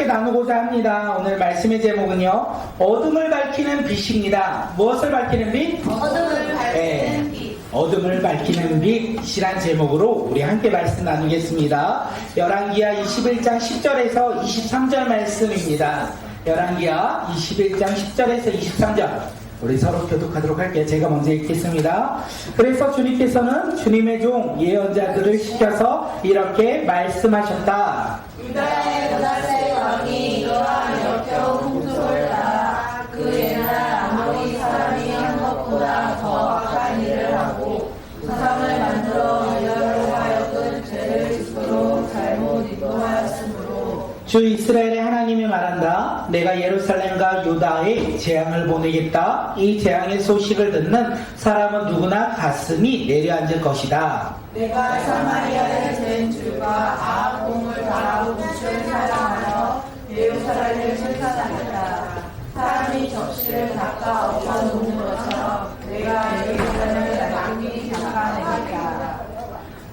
나누고자 합니다. 오늘 말씀의 제목은요, 어둠을 밝히는 빛입니다. 무엇을 밝히는 빛? 어둠을 밝히는 빛. 어둠을 밝히는 빛이란 제목으로 우리 함께 말씀 나누겠습니다. 열왕기하 21장 10절에서 23절 말씀입니다. 열왕기하 21장 10절에서 23절 우리 서로 교독하도록 할게요. 제가 먼저 읽겠습니다. 그래서 주님께서는 주님의 종 예언자들을 시켜서 이렇게 말씀하셨다. 유다의 므낫세 왕이 이러한 역겨운 풍속을 따라 그 옛날 아모리 사람이 한 것보다 더 악한 일을 하고 우상을 만들어 유다로 하여금 죄를 짓도록 잘못 인도하였으므로 주 이스라엘의 하나님이 말한다. 내가 예루살렘과 유다에 재앙을 보내겠다. 이 재앙의 소식을 듣는 사람은 누구나 가슴이 내려앉을 것이다. 내가 사마리아의 된 줄과 아합 공을 바라고 빛을 사랑하여 예루살렘을 실사하겠다. 사람이 접시를 닦아 엎어놓는 것처럼 내가 예루살렘을 낭비 닦아내겠다.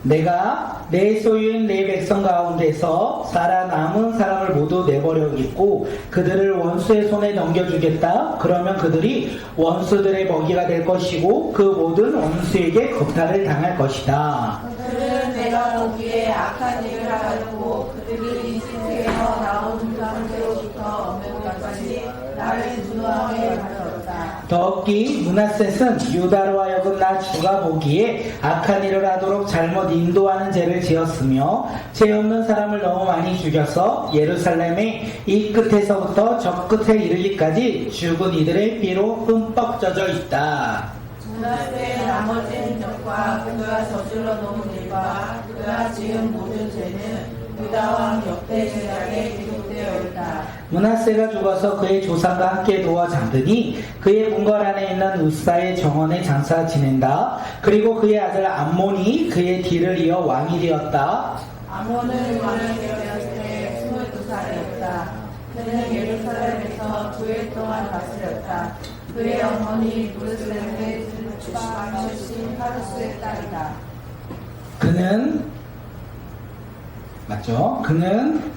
내가 내 소유인 내 백성 가운데서 살아남은 사람을 모두 내버려두고 그들을 원수의 손에 넘겨주겠다. 그러면 그들이 원수들의 먹이가 될 것이고 그 모든 원수에게 겁탈을 당할 것이다. 그들은 내가 보기에 악한 일을 하였고 그들이 이집트에서 나온 상태로부터 오늘까지 나를 분노하게 만들었다. 더욱이 므낫셋은 유다로 하여금 나 주가 보기에 악한 일을 하도록 잘못 인도하는 죄를 지었으며 죄 없는 사람을 너무 많이 죽여서 예루살렘의 이 끝에서부터 저 끝에 이르기까지 죽은 이들의 피로 흠뻑 젖어 있다. 므낫세의 나머지 행적과 그가 저질러 놓은 일과 그가 지은 모든 죄는 유다 왕 역대 제작에 기록되어 있다. 므낫세가 죽어서 그의 조상과 함께 누워 잠드니 그의 궁궐 안에 있는 우사의 정원에 장사 지낸다. 그리고 그의 아들 암몬이 그의 뒤를 이어 왕이 되었다. 아몬은 왕이 되었을 때 22살이었다. 그는 예루살렘에서 9일 동안 다스렸다. 그의 어머니 무르슬렘의 주방 출신 하루스의 딸이다. 그는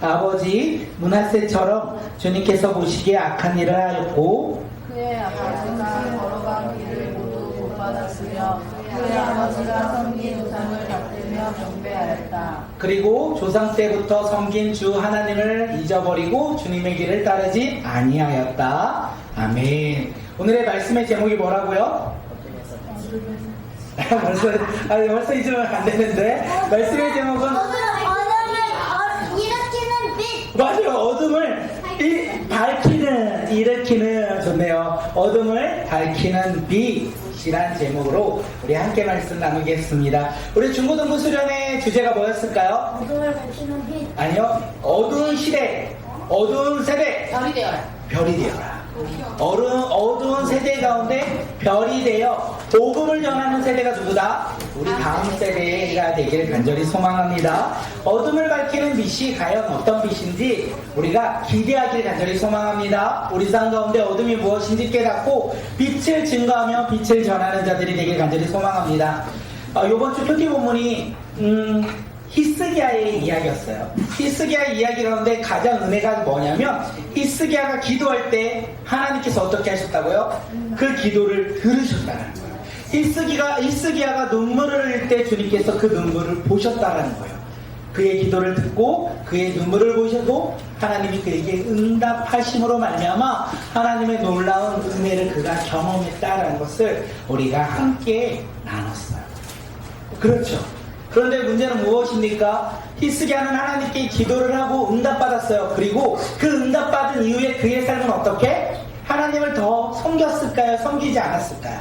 아버지 므낫세처럼 주님께서 보시기에 악한 일을 하였고 그의 아버지가 걸어간 길을 모두 못 받았으며 그의 아버지가 섬긴 우상을 받들며 경배하였다. 그리고 조상 때부터 섬긴 주 하나님을 잊어버리고 주님의 길을 따르지 아니하였다. 아멘. 오늘의 말씀의 제목이 뭐라고요? 벌써 잊으면 안 되는데 말씀의 제목은 일으키는 빛. 맞아요. 어둠을 일으키는 좋네요. 어둠을 밝히는 빛이란 제목으로 우리 함께 말씀 나누겠습니다. 우리 중고등부 수련의 주제가 뭐였을까요? 어둠을 밝히는 빛. 아니요. 어두운 시대, 어두운 세대, 별이 되어라. 어두운 세대 가운데 별이 되어 복음을 전하는 세대가 누구다? 우리 다음 세대가 되기를 간절히 소망합니다. 어둠을 밝히는 빛이 과연 어떤 빛인지 우리가 기대하길 간절히 소망합니다. 우리 삶 가운데 어둠이 무엇인지 깨닫고 빛을 증거하며 빛을 전하는 자들이 되길 간절히 소망합니다. 이번 주 표기 본문이 히스기야의 이야기였어요. 히스기야의 이야기 가운데 가장 은혜가 뭐냐면 히스기야가 기도할 때 하나님께서 어떻게 하셨다고요? 그 기도를 들으셨다는 거예요. 히스기야가 눈물을 흘릴 때 주님께서 그 눈물을 보셨다는 거예요. 그의 기도를 듣고 그의 눈물을 보셔도 하나님이 그에게 응답하심으로 말미암아 하나님의 놀라운 은혜를 그가 경험했다는 것을 우리가 함께 나눴어요. 그렇죠. 그런데 문제는 무엇입니까? 히스기야는 하나님께 기도를 하고 응답받았어요. 그리고 그 응답받은 이후에 그의 삶은 어떻게? 하나님을 더 섬겼을까요? 섬기지 않았을까요?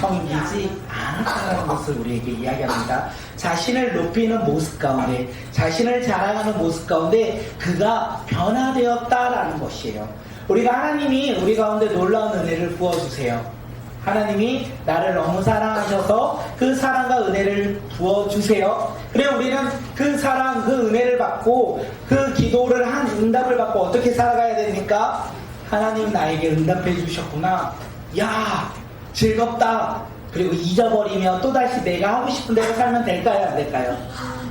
섬기지 않았다는 것을 우리에게 이야기합니다. 자신을 높이는 모습 가운데, 자신을 자랑하는 모습 가운데 그가 변화되었다라는 것이에요. 하나님이 우리 가운데 놀라운 은혜를 부어주세요. 하나님이 나를 너무 사랑하셔서 그 사랑과 은혜를 부어주세요. 그래 우리는 그 사랑, 그 은혜를 받고 그 기도를 한 응답을 받고 어떻게 살아가야 됩니까? 하나님 나에게 응답해 주셨구나. 야 즐겁다. 그리고 잊어버리며 또다시 내가 하고 싶은 대로 살면 될까요? 안 될까요?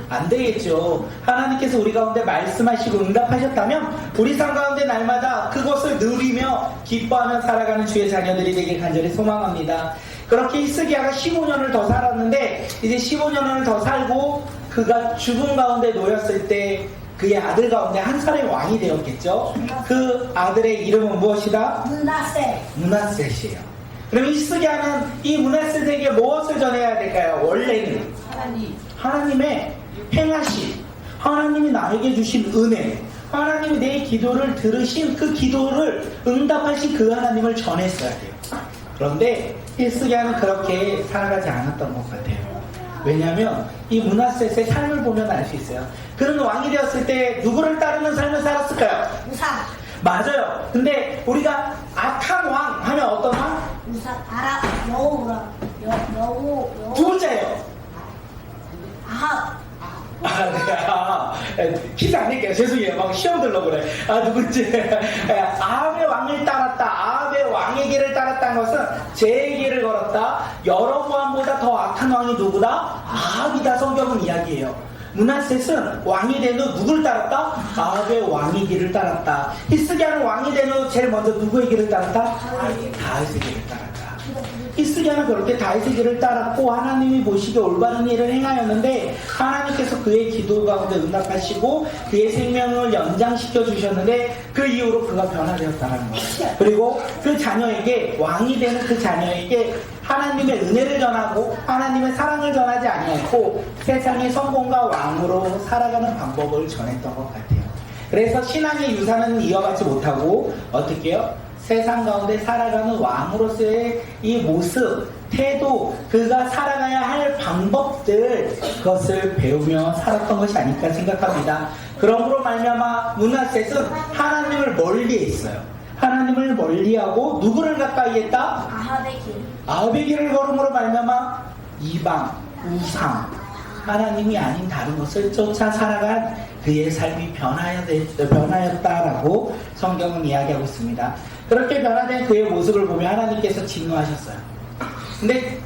안 되겠죠. 하나님께서 우리 가운데 말씀하시고 응답하셨다면 우리 삶 가운데 날마다 그것을 누리며 기뻐하며 살아가는 주의 자녀들이 되길 간절히 소망합니다. 그렇게 히스기야가 15년을 더 살았는데 이제 15년을 더 살고 그가 죽음 가운데 놓였을 때 그의 아들 가운데 한 사람이 왕이 되었겠죠. 그 아들의 이름은 무엇이다? 문하세. 므낫셋이에요. 그럼 히스기야는 이 므낫셋에게 무엇을 전해야 될까요? 원래는 하나님의 행하심, 하나님이 나에게 주신 은혜, 하나님이 내 기도를 들으신 그 기도를 응답하신 그 하나님을 전했어야 돼요. 그런데 히스기야는 그렇게 살아가지 않았던 것 같아요. 왜냐하면 이 므낫셋의 삶을 보면 알 수 있어요. 그는 왕이 되었을 때 누구를 따르는 삶을 살았을까요? 우상. 맞아요. 근데 우리가 악한 왕 하면 어떤 왕? 우상. 아라. 여호라. 여호. 두 번째예요. 아합. 퀴즈 안 낼게요. 죄송해요. 막 시험 들려고 그래. 두 번째. 아합의 왕을 따랐다. 아합의 왕의 길을 따랐다는 것은 제 길을 걸었다. 여로보암보다 더 악한 왕이 누구다? 아합이다. 성경은 이야기해요. 므낫셋은 왕이 된 후 누굴 따랐다? 아합의 왕의 길을 따랐다. 히스기야는 왕이 된 후 제일 먼저 누구의 길을 따랐다? 다윗의 길을 따랐다. 히스기야는 그렇게 다윗의 길을 따랐고 하나님이 보시기에 올바른 일을 행하였는데 하나님께서 그의 기도 가운데 응답하시고 그의 생명을 연장시켜 주셨는데 그 이후로 그가 변화되었다는 거예요. 그리고 그 자녀에게 왕이 되는 그 자녀에게 하나님의 은혜를 전하고 하나님의 사랑을 전하지 아니했고 세상의 성공과 왕으로 살아가는 방법을 전했던 것 같아요. 그래서 신앙의 유산은 이어가지 못하고 어떻게 해요? 세상 가운데 살아가는 왕으로서의 이 모습, 태도, 그가 살아가야 할 방법들, 그것을 배우며 살았던 것이 아닐까 생각합니다. 그러므로 말미암아 므낫셋은 하나님을 멀리했어요. 하나님을 멀리하고 누구를 가까이 했다? 아합의 길. 아합의 길을 걸음으로 말미암아 이방, 우상, 하나님이 아닌 다른 것을 쫓아 살아간 그의 삶이 변하였다라고 성경은 이야기하고 있습니다. 그렇게 변화된 그의 모습을 보며 하나님께서 진노하셨어요. 근데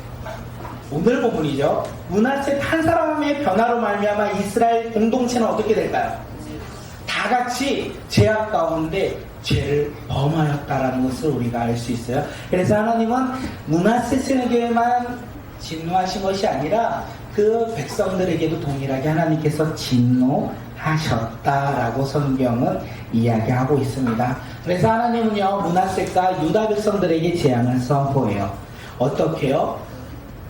오늘 본문이죠. 므낫셋 한 사람의 변화로 말미암아 이스라엘 공동체는 어떻게 될까요? 다 같이 죄악 가운데 죄를 범하였다라는 것을 우리가 알 수 있어요. 그래서 하나님은 므낫셋에게만 진노하신 것이 아니라 그 백성들에게도 동일하게 하나님께서 진노하셨다라고 성경은 이야기하고 있습니다. 그래서 하나님은요 므낫셋과 유다 백성들에게 재앙을 선포해요. 어떻게요?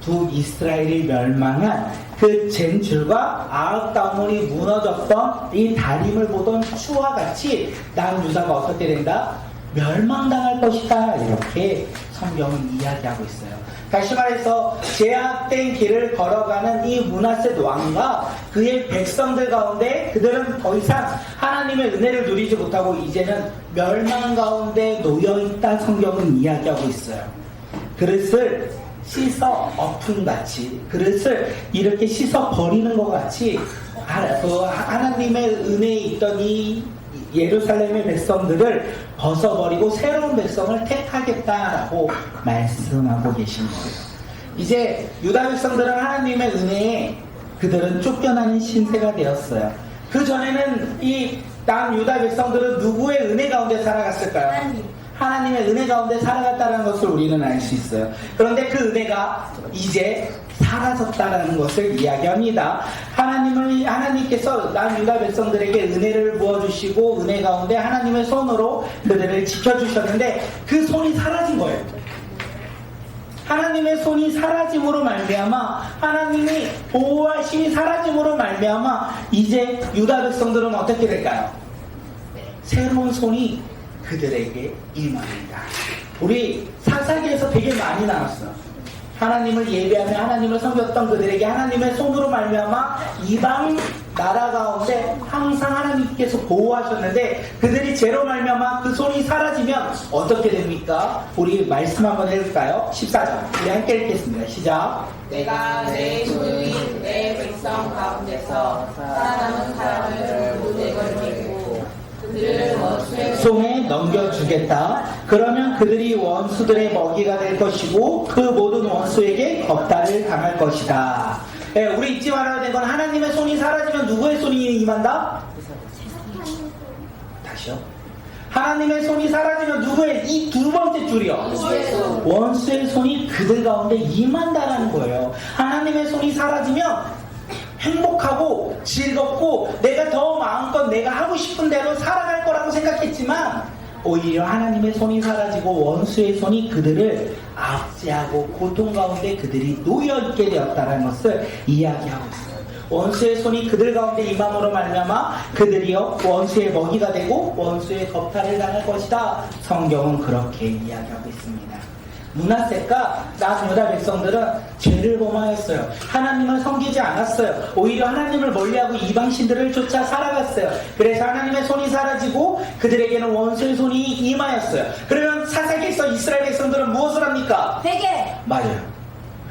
두 이스라엘이 멸망한 그 젠줄과 아합 가문이 무너졌던 이 다림을 보던 추와 같이 남유다가 어떻게 된다? 멸망당할 것이다. 이렇게 성경은 이야기하고 있어요. 다시 말해서 제약된 길을 걸어가는 이 므낫셋 왕과 그의 백성들 가운데 그들은 더 이상 하나님의 은혜를 누리지 못하고 이제는 멸망 가운데 놓여있다 성경은 이야기하고 있어요. 그릇을 씻어 엎은같이 그릇을 이렇게 씻어 버리는 것 같이 하나님의 은혜에 있던 이 예루살렘의 백성들을 벗어버리고 새로운 백성을 택하겠다라고 말씀하고 계신 거예요. 이제 유다 백성들은 하나님의 은혜에 그들은 쫓겨나는 신세가 되었어요. 그 전에는 이 남유다 백성들은 누구의 은혜 가운데 살아갔을까요? 하나님의 은혜 가운데 살아갔다는 것을 우리는 알 수 있어요. 그런데 그 은혜가 이제 사라졌다는 것을 이야기합니다. 하나님께서 남유다 백성들에게 은혜를 부어주시고 은혜 가운데 하나님의 손으로 그들을 지켜주셨는데 그 손이 사라진 거예요. 하나님의 손이 사라짐으로 말미암아 하나님이 보호하심이 사라짐으로 말미암아 이제 유다 백성들은 어떻게 될까요? 새로운 손이 그들에게 임합니다. 우리 사사기에서 되게 많이 나왔어요. 하나님을 예배하며 하나님을 섬겼던 그들에게 하나님의 손으로 말미암아 이방 나라 가운데 항상 하나님께서 보호하셨는데 그들이 죄로 말미암아 그 손이 사라지면 어떻게 됩니까? 우리 말씀 한번 해볼까요? 14절 우리 함께 읽겠습니다. 시작. 내가 내 소유인 내 백성 가운데서 살아남은 사람을 무대 걸리고 그들을 원수의 손에 넘겨주겠다. 그러면 그들이 원수들의 먹이가 될 것이고 그 모든 원수에게 겁탈을 당할 것이다. 예, 우리 잊지 말아야 되는 건 하나님의 손이 사라지면 누구의 손이 임한다? 다시요. 하나님의 손이 사라지면 누구의 이 두 번째 줄이요. 원수의 손이 그들 가운데 임한다라는 거예요. 하나님의 손이 사라지면 행복하고 즐겁고 내가 더 마음껏 내가 하고 싶은 대로 살아갈 거라고 생각했지만 오히려 하나님의 손이 사라지고 원수의 손이 그들을 압제하고 고통 가운데 그들이 놓여있게 되었다는 것을 이야기하고 있어요. 원수의 손이 그들 가운데 임함으로 말미암아 그들이요 원수의 먹이가 되고 원수의 겁탈을 당할 것이다. 성경은 그렇게 이야기하고 있습니다. 므낫세가 남유다 백성들은 죄를 범하였어요. 하나님을 섬기지 않았어요. 오히려 하나님을 멀리하고 이방신들을 쫓아 살아갔어요. 그래서 하나님의 손이 사라지고 그들에게는 원수의 손이 임하였어요. 그러면 사사기에서 이스라엘 백성들은 무엇을 합니까? 회개. 맞아요.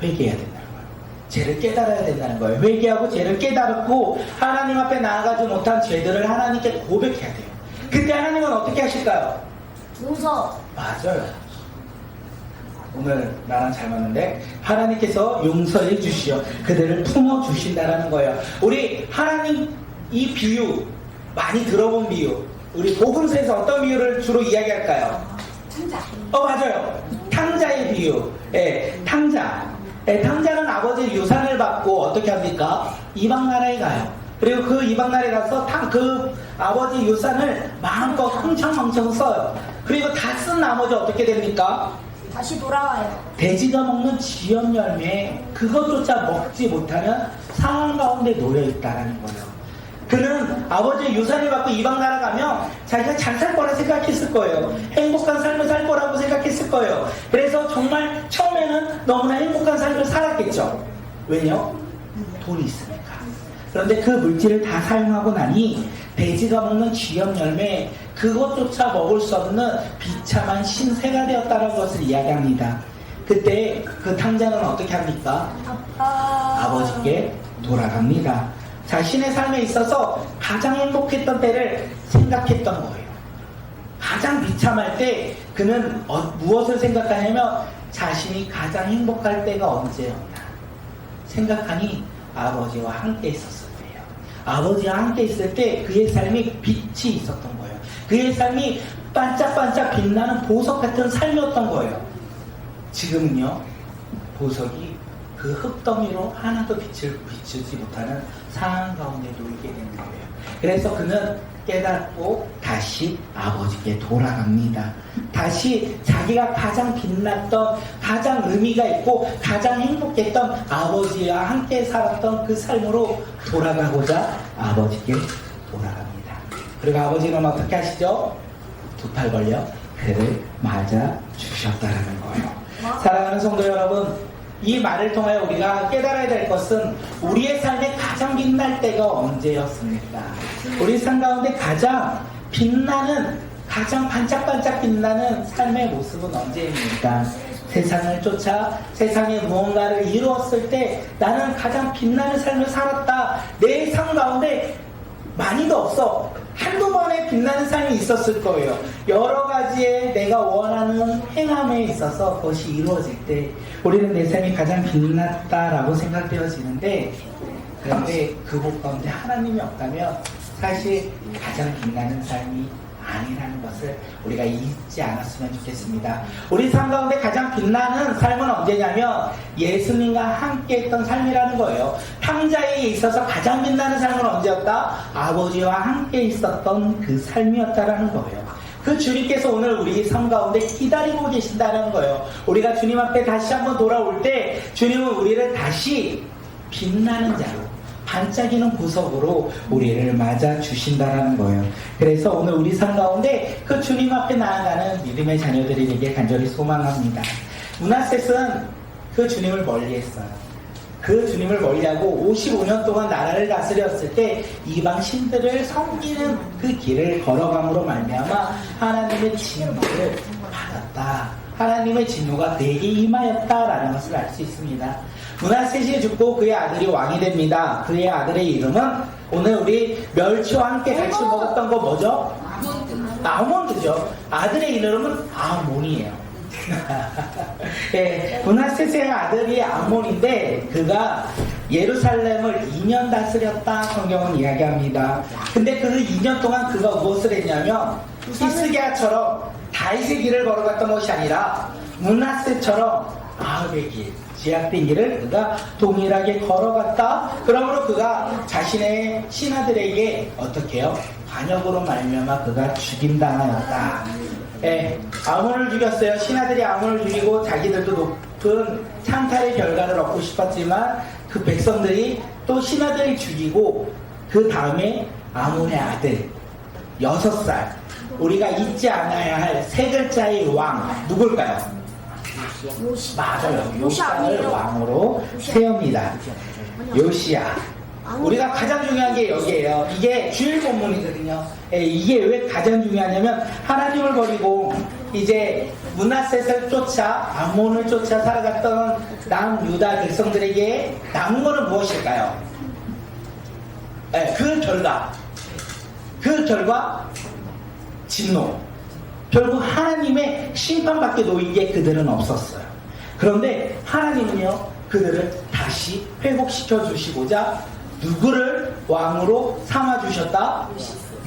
회개해야 된다는 거예요. 죄를 깨달아야 된다는 거예요. 회개하고 죄를 깨달았고 하나님 앞에 나아가지 못한 죄들을 하나님께 고백해야 돼요. 그때 하나님은 어떻게 하실까요? 용서. 맞아요. 오늘 나랑 잘 맞는데 하나님께서 용서해 주시어 그들을 품어 주신다라는 거예요. 우리 하나님 이 비유 많이 들어본 비유. 우리 복음서에서 어떤 비유를 주로 이야기할까요? 탕자. 맞아요. 탕자의 비유. 예, 탕자. 예, 탕자는 아버지의 유산을 받고 어떻게 합니까? 이방 나라에 가요. 그리고 그 이방 나라에 가서 그 아버지 유산을 마음껏 흥청망청 써요. 그리고 다 쓴 나머지 어떻게 됩니까? 다시 돌아와요. 돼지가 먹는 지연 열매 그것조차 먹지 못하는 상황 가운데 놓여 있다라는 거예요. 그는 아버지의 유산을 받고 이방 나라 가면 자기가 잘 살 거라 생각했을 거예요. 행복한 삶을 살 거라고 생각했을 거예요. 그래서 정말 처음에는 너무나 행복한 삶을 살았겠죠. 왜요? 돈이 있으니까. 그런데 그 물질을 다 사용하고 나니 돼지가 먹는 쥐염 열매 그것조차 먹을 수 없는 비참한 신세가 되었다는 것을 이야기합니다. 그때 그 탕자는 어떻게 합니까? 아버지께 돌아갑니다. 자신의 삶에 있어서 가장 행복했던 때를 생각했던 거예요. 가장 비참할 때 그는 무엇을 생각하냐면 자신이 가장 행복할 때가 언제였나 생각하니 아버지와 함께 있었을 때예요. 아버지와 함께 있을 때 그의 삶이 빛이 있었던 거예요. 그의 삶이 반짝반짝 빛나는 보석 같은 삶이었던 거예요. 지금은요, 보석이 그 흙더미로 하나도 빛을 비추지 못하는 상황 가운데 놓이게 되는 거예요. 그래서 그는 깨닫고 다시 아버지께 돌아갑니다. 다시 자기가 가장 빛났던, 가장 의미가 있고 가장 행복했던 아버지와 함께 살았던 그 삶으로 돌아가고자 아버지께 돌아갑니다. 그리고 아버지는 어떻게 하시죠? 두 팔 벌려 그를 맞아 주셨다라는 거예요. 사랑하는 성도 여러분, 이 말을 통하여 우리가 깨달아야 될 것은 우리의 삶에 가장 빛날 때가 언제였습니까? 우리 삶 가운데 가장 빛나는, 가장 반짝반짝 빛나는 삶의 모습은 언제입니까? 세상을 쫓아 세상에 무언가를 이루었을 때 나는 가장 빛나는 삶을 살았다. 내 삶 가운데 많이도 없어. 한두 번의 빛나는 삶이 있었을 거예요. 여러 가지의 내가 원하는 행함에 있어서 그것이 이루어질 때 우리는 내 삶이 가장 빛났다라고 생각되어지는데, 그런데 그곳 가운데 하나님이 없다면 사실 가장 빛나는 삶이 아니라는 것을 우리가 잊지 않았으면 좋겠습니다. 우리 삶 가운데 가장 빛나는 삶은 언제냐면 예수님과 함께 했던 삶이라는 거예요. 탕자에 있어서 가장 빛나는 삶은 언제였다? 아버지와 함께 있었던 그 삶이었다라는 거예요. 그 주님께서 오늘 우리 삶 가운데 기다리고 계신다는 거예요. 우리가 주님 앞에 다시 한번 돌아올 때 주님은 우리를 다시 빛나는 자로, 반짝이는 보석으로 우리를 맞아 주신다라는 거예요. 그래서 오늘 우리 삶 가운데 그 주님 앞에 나아가는 믿음의 자녀들이 되길 간절히 소망합니다. 므낫셋은 그 주님을 멀리했어요. 그 주님을 멀리하고 55년 동안 나라를 다스렸을 때 이방 신들을 섬기는 그 길을 걸어감으로 말미암아 하나님의 진노를 받았다. 하나님의 진노가 내게 임하였다라는 것을 알 수 있습니다. 므낫셋이 죽고 그의 아들이 왕이 됩니다. 그의 아들의 이름은 오늘 우리 멸치와 함께 같이 먹었던 거 뭐죠? 아몬드죠. 아들의 이름은 아몬이에요. 예, 므낫세의 아들이 암몬인데 그가 예루살렘을 2년 다스렸다 성경은 이야기합니다. 근데 그 2년 동안 그가 무엇을 했냐면 히스기야처럼 다윗의 길을 걸어갔던 것이 아니라 므낫세처럼 아합의 길, 제약된 길을 그가 동일하게 걸어갔다. 그러므로 그가 자신의 신하들에게 어떻게 해요? 반역으로 말미암아 그가 죽임당하였다. 예, 아몬을 죽였어요. 신하들이 아몬을 죽이고 자기들도 높은 창탈의 결과를 얻고 싶었지만 그 백성들이 또 신하들이 죽이고 그 다음에 아몬의 아들 6살 우리가 잊지 않아야 할 세 글자의 왕 누굴까요? 요시. 맞아요. 요시 요시아를 아니에요? 왕으로 세웁니다. 요시아. 우리가 가장 중요한 게 여기에요. 이게 주일 본문이거든요. 예, 이게 왜 가장 중요하냐면 하나님을 버리고 이제 므낫셋을 쫓아 아몬을 쫓아 살아갔던 남유다 백성들에게 남은 거는 무엇일까요? 예, 그 결과 진노. 결국 하나님의 심판밖에 놓인 게 그들은 없었어요. 그런데 하나님은요 그들을 다시 회복시켜 주시고자 누구를 왕으로 삼아주셨다?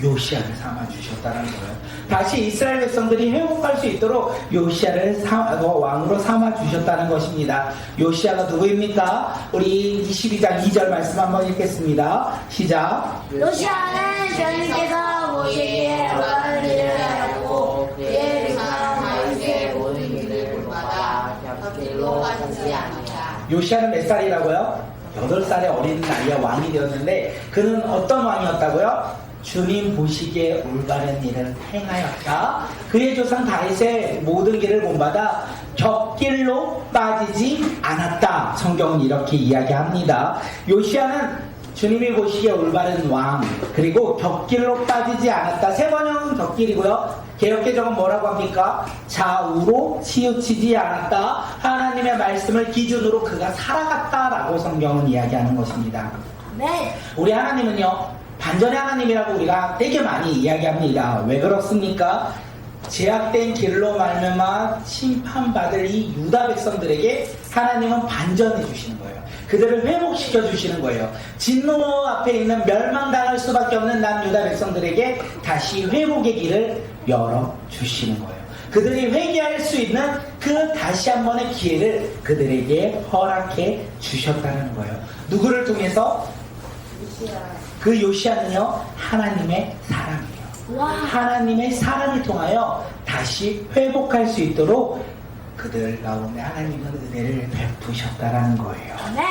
요시아를 삼아주셨다는 거예요. 다시 이스라엘 백성들이 회복할 수 있도록 요시아를 왕으로 삼아주셨다는 것입니다. 요시아가 누구입니까? 우리 22장 2절 말씀 한번 읽겠습니다. 시작. 요시아는 주님께서 모세에게 올바른 일을 하였고 그의 능한 다윗의 모든 일을 본받아 곁길로 빠지지 아니하라. 요시아는 몇 살이라고요? 8살의 어린 나이에 왕이 되었는데 그는 어떤 왕이었다고요? 주님 보시기에 올바른 일을 행하였다. 그의 조상 다윗의 모든 길을 본받아 곁길로 빠지지 않았다. 성경은 이렇게 이야기합니다. 요시아는 주님이 보시기에 올바른 왕 그리고 곁길로 빠지지 않았다. 세 번역은 곁길이고요. 개역개정은 뭐라고 합니까? 좌우로 치우치지 않았다. 하나님의 말씀을 기준으로 그가 살아갔다라고 성경은 이야기하는 것입니다. 네. 우리 하나님은요 반전의 하나님이라고 우리가 되게 많이 이야기합니다. 왜 그렇습니까? 제약된 길로 말미암아 심판받을 이 유다 백성들에게 하나님은 반전해 주시는 거예요. 그들을 회복시켜 주시는 거예요. 진노 앞에 있는 멸망당할 수밖에 없는 남유다 백성들에게 다시 회복의 길을 열어 주시는 거예요. 그들이 회개할 수 있는 그 다시 한 번의 기회를 그들에게 허락해 주셨다는 거예요. 누구를 통해서? 그 요시아는요 하나님의 사랑이에요. 와. 하나님의 사랑을 통하여 다시 회복할 수 있도록 그들 가운데 하나님은 은혜를 베푸셨다라는 거예요. 네.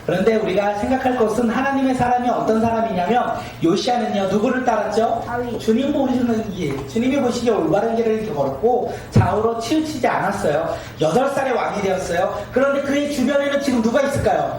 그런데 우리가 생각할 것은 하나님의 사람이 어떤 사람이냐면 요시아는요 누구를 따랐죠? 다윗. 주님 보시는 길, 주님이 보시기에 올바른 길을 이렇게 걸었고 좌우로 치우치지 않았어요. 8살의 왕이 되었어요. 그런데 그의 주변에는 지금 누가 있을까요?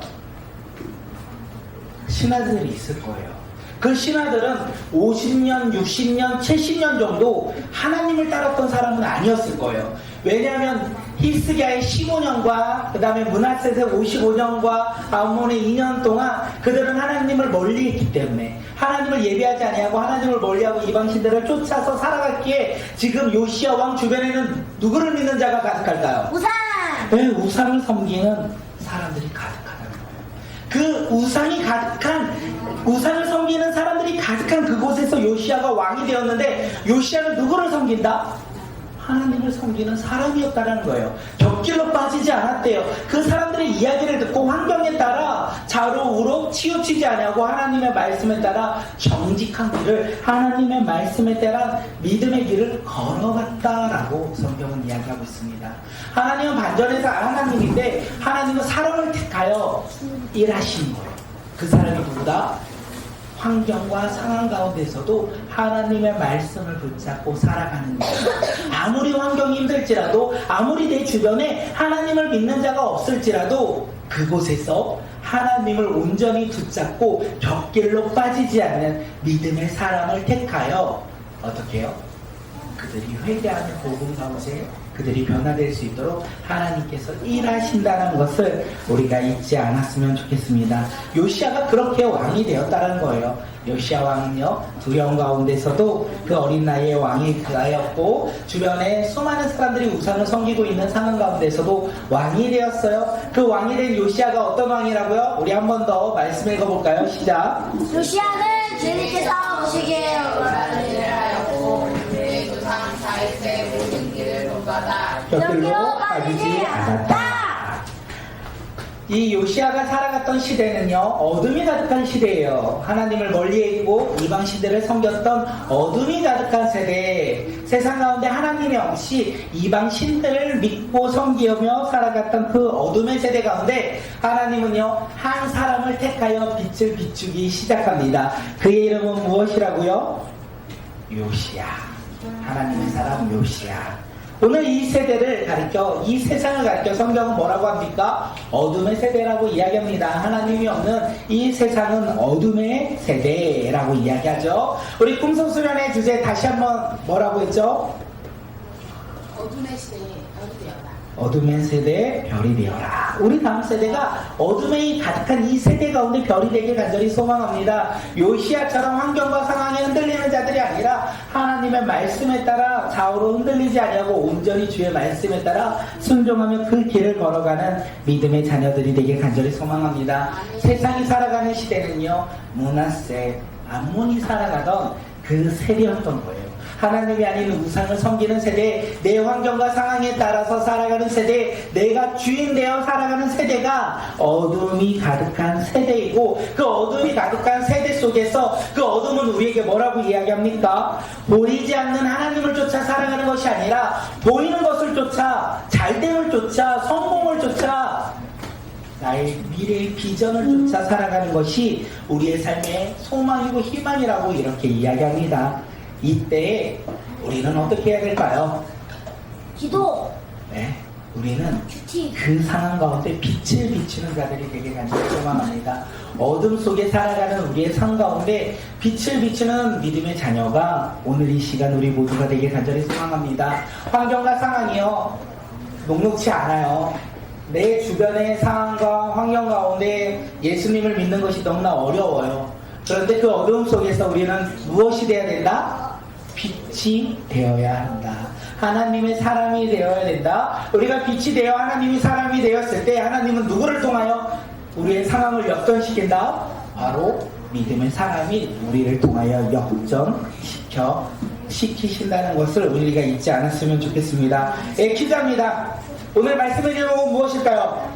신하들이 있을 거예요. 그 신하들은 50년, 60년, 70년 정도 하나님을 따랐던 사람은 아니었을 거예요. 왜냐하면 히스기야의 15년과 그 다음에 므낫셋의 55년과 아몬의 2년 동안 그들은 하나님을 멀리했기 때문에 하나님을 예배하지 아니하고 하나님을 멀리하고 이방신들을 쫓아서 살아갔기에 지금 요시아 왕 주변에는 누구를 믿는 자가 가득할까요? 우산. 네, 우상을 섬기는 사람들이 가득하다는 거예요. 그 우상을 섬기는 사람들이 가득한 그곳에서 요시아가 왕이 되었는데 요시아는 누구를 섬긴다? 하나님을 섬기는 사람이었다는 거예요. 곁길로 빠지지 않았대요. 그 사람들의 이야기를 듣고 환경에 따라 좌로 우로 치우치지 않냐고 하나님의 말씀에 따라 정직한 길을 하나님의 말씀에 따라 믿음의 길을 걸어갔다라고 성경은 이야기하고 있습니다. 하나님은 반전에서 하나님인데 하나님은 사람을 택하여 일하시는 거예요. 그 사람이 누구다? 환경과 상황 가운데서도 하나님의 말씀을 붙잡고 살아가는 거예요. 아무리 환경이 힘들지라도 아무리 내 주변에 하나님을 믿는 자가 없을지라도 그곳에서 하나님을 온전히 붙잡고 곁길로 빠지지 않는 믿음의 사람을 택하여 어떻게 해요? 그들이 회개하는 복음 가운데 그들이 변화될 수 있도록 하나님께서 일하신다는 것을 우리가 잊지 않았으면 좋겠습니다. 요시아가 그렇게 왕이 되었다는 거예요. 요시아 왕은요, 두려움 가운데서도 그 어린 나이에 왕이 되었고, 주변에 수많은 사람들이 우상을 섬기고 있는 상황 가운데서도 왕이 되었어요. 그 왕이 된 요시아가 어떤 왕이라고요? 우리 한 번 더 말씀 읽어볼까요? 시작. 요시아는 주님께서 보시기에 원하는 일을 하였고 그의 조상 다윗의 모든 길을 본받아 곁들로 빠지지 않았다. 이 요시아가 살아갔던 시대는요, 어둠이 가득한 시대예요. 하나님을 멀리했고 이방 시대를 섬겼던 어둠이 가득한 세대. 세상 가운데 하나님이 없이 이방 신들을 믿고 섬기며 살아갔던 그 어둠의 세대 가운데 하나님은요, 한 사람을 택하여 빛을 비추기 시작합니다. 그의 이름은 무엇이라고요? 요시아. 하나님의 사람 요시아. 오늘 이 세대를 가리켜, 이 세상을 가리켜 성경은 뭐라고 합니까? 어둠의 세대라고 이야기합니다. 하나님이 없는 이 세상은 어둠의 세대라고 이야기하죠. 우리 꿈속수련의 주제 다시 한번 뭐라고 했죠? 어둠의 시대에 별이 되어라. 어둠의 세대 별이 되어라. 우리 다음 세대가 어둠의 가득한 이 세대 가운데 별이 되길 간절히 소망합니다. 요시아처럼 환경과 상황에 흔들리는 자들이 아니라 하나님의 말씀에 따라 좌우로 흔들리지 아니하고 온전히 주의 말씀에 따라 순종하며 그 길을 걸어가는 믿음의 자녀들이 되길 간절히 소망합니다. 세상이 살아가는 시대는요, 므낫세, 암몬이 살아가던 그 세대였던 거예요. 하나님이 아닌 우상을 섬기는 세대, 내 환경과 상황에 따라서 살아가는 세대, 내가 주인 되어 살아가는 세대가 어둠이 가득한 세대이고, 그 어둠이 가득한 세대 속에서 그 어둠은 우리에게 뭐라고 이야기합니까? 보이지 않는 하나님을 쫓아 살아가는 것이 아니라 보이는 것을 쫓아, 잘됨을 쫓아, 성공을 쫓아, 나의 미래의 비전을 쫓아 살아가는 것이 우리의 삶의 소망이고 희망이라고 이렇게 이야기합니다. 이때 우리는 어떻게 해야 될까요? 기도 네, 우리는 큐티 그 상황 가운데 빛을 비추는 자들이 되게 간절히 소망합니다. 어둠 속에 살아가는 우리의 삶 가운데 빛을 비추는 믿음의 자녀가 오늘 이 시간 우리 모두가 되게 간절히 소망합니다. 환경과 상황이요, 녹록치 않아요. 내 주변의 상황과 환경 가운데 예수님을 믿는 것이 너무나 어려워요. 그런데 그 어려움 속에서 우리는 무엇이 되어야 된다? 빛이 되어야 한다. 하나님의 사람이 되어야 된다. 우리가 빛이 되어 하나님이 사람이 되었을 때 하나님은 누구를 통하여 우리의 상황을 역전시킨다? 바로 믿음의 사람이 우리를 통하여 역전시키신다는 것을 우리가 잊지 않았으면 좋겠습니다. 퀴즈입니다. 오늘 말씀해 주는 건 무엇일까요?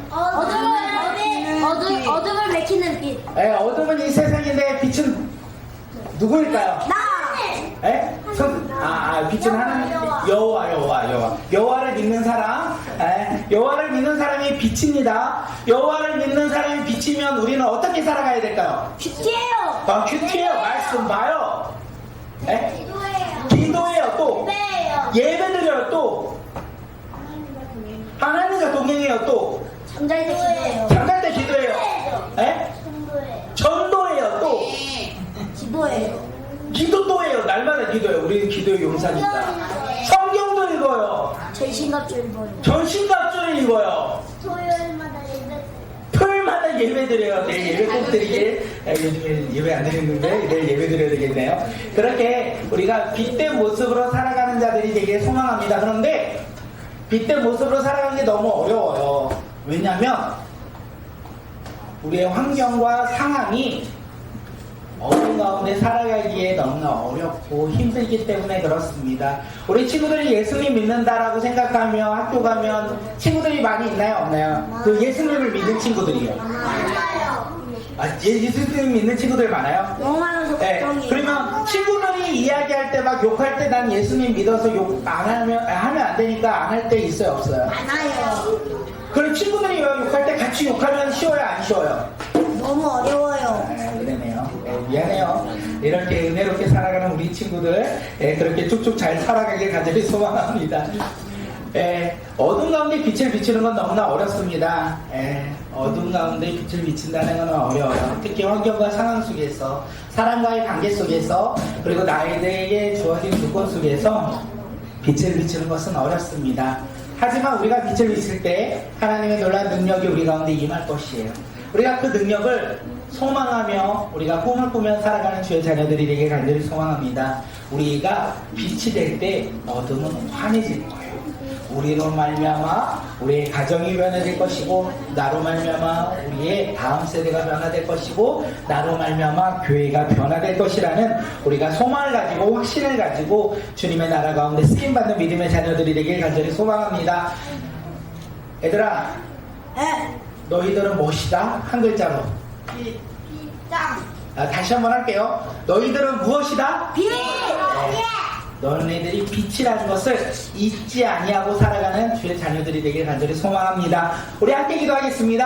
어둠을 밝히는 빛. 어둠은 이 세상인데 빛은 누구일까요? 나. 빛은 하나님, 여호와를 믿는 사람, 여호와를 믿는 사람이 빛입니다. 여호와를 믿는 사람이 빛이면 우리는 어떻게 살아가야 될까요? 큐티예요. 큐티예요. 말씀 봐요. 기도해요. 기도해요. 또 예배예요. 예배드려요. 또 하나님과 동행해요. 또 잠잘 때 기도해요. 잠잘 때 기도해요. 전도해요. 또 기도해요. 기도 또 해요. 날마다 기도해요. 우리는 기도의 용사니까. 성경도 읽어요. 전신갑주 읽어요. 전신갑주를 읽어요. 토요일마다 예배. 토요일마다 예배 드려요. 내일 예배 꼭 드리길. 요즘에 예배 안 드리는데 내일 예배 드려야 되겠네요. 그렇게 우리가 빛된 모습으로 살아가는 자들이 되게 소망합니다. 그런데 빛된 모습으로 살아가는 게 너무 어려워요. 왜냐하면 우리의 환경과 상황이 어둠 가운데 살아가기에 너무나 어렵고 힘들기 때문에 그렇습니다. 우리 친구들이 예수님 믿는다라고 생각하며 학교 가면 친구들이 많이 있나요? 없나요? 그 예수님을 믿는 친구들이요. 예수님 믿는 친구들 많아요? 너무 많아서 걱정이에요. 그러면 친구들이 이야기할 때 막 욕할 때 난 예수님 믿어서 욕 안 하면 안 되니까 안 할 때 있어요? 없어요? 많아요. 그럼 친구들이 욕할 때 같이 욕하면 쉬워요? 안 쉬워요? 너무 어려워요. 그러네요. 미안해요. 이렇게 은혜롭게 살아가는 우리 친구들, 그렇게 쭉쭉 잘 살아가길 간절히 소망합니다. 어둠 가운데 빛을 비추는 건 너무나 어렵습니다. 어둠 가운데 빛을 비춘다는 건 어려워요. 특히 환경과 상황 속에서, 사람과의 관계 속에서, 그리고 나에게 주어진 조건 속에서 빛을 비추는 것은 어렵습니다. 하지만 우리가 빛을 비칠 때 하나님의 놀라운 능력이 우리 가운데 임할 것이에요. 우리가 그 능력을 소망하며 우리가 꿈을 꾸며 살아가는 주의 자녀들이 되길 간절히 소망합니다. 우리가 빛이 될 때 어둠은 환해질 거예요. 우리로 말미암아 우리의 가정이 변화될 것이고, 나로 말미암아 우리의 다음 세대가 변화될 것이고, 나로 말미암아 교회가 변화될 것이라는 우리가 소망을 가지고 확신을 가지고 주님의 나라 가운데 쓰임받는 믿음의 자녀들이 되길 간절히 소망합니다. 얘들아, 네. 너희들은 무엇이다? 한 글자로. 짱. 다시 한번 할게요. 너희들은 무엇이다? 빛. 너희들이 빛이라는 것을 잊지 아니하고 살아가는 주의 자녀들이 되길 간절히 소망합니다. 우리 함께 기도하겠습니다.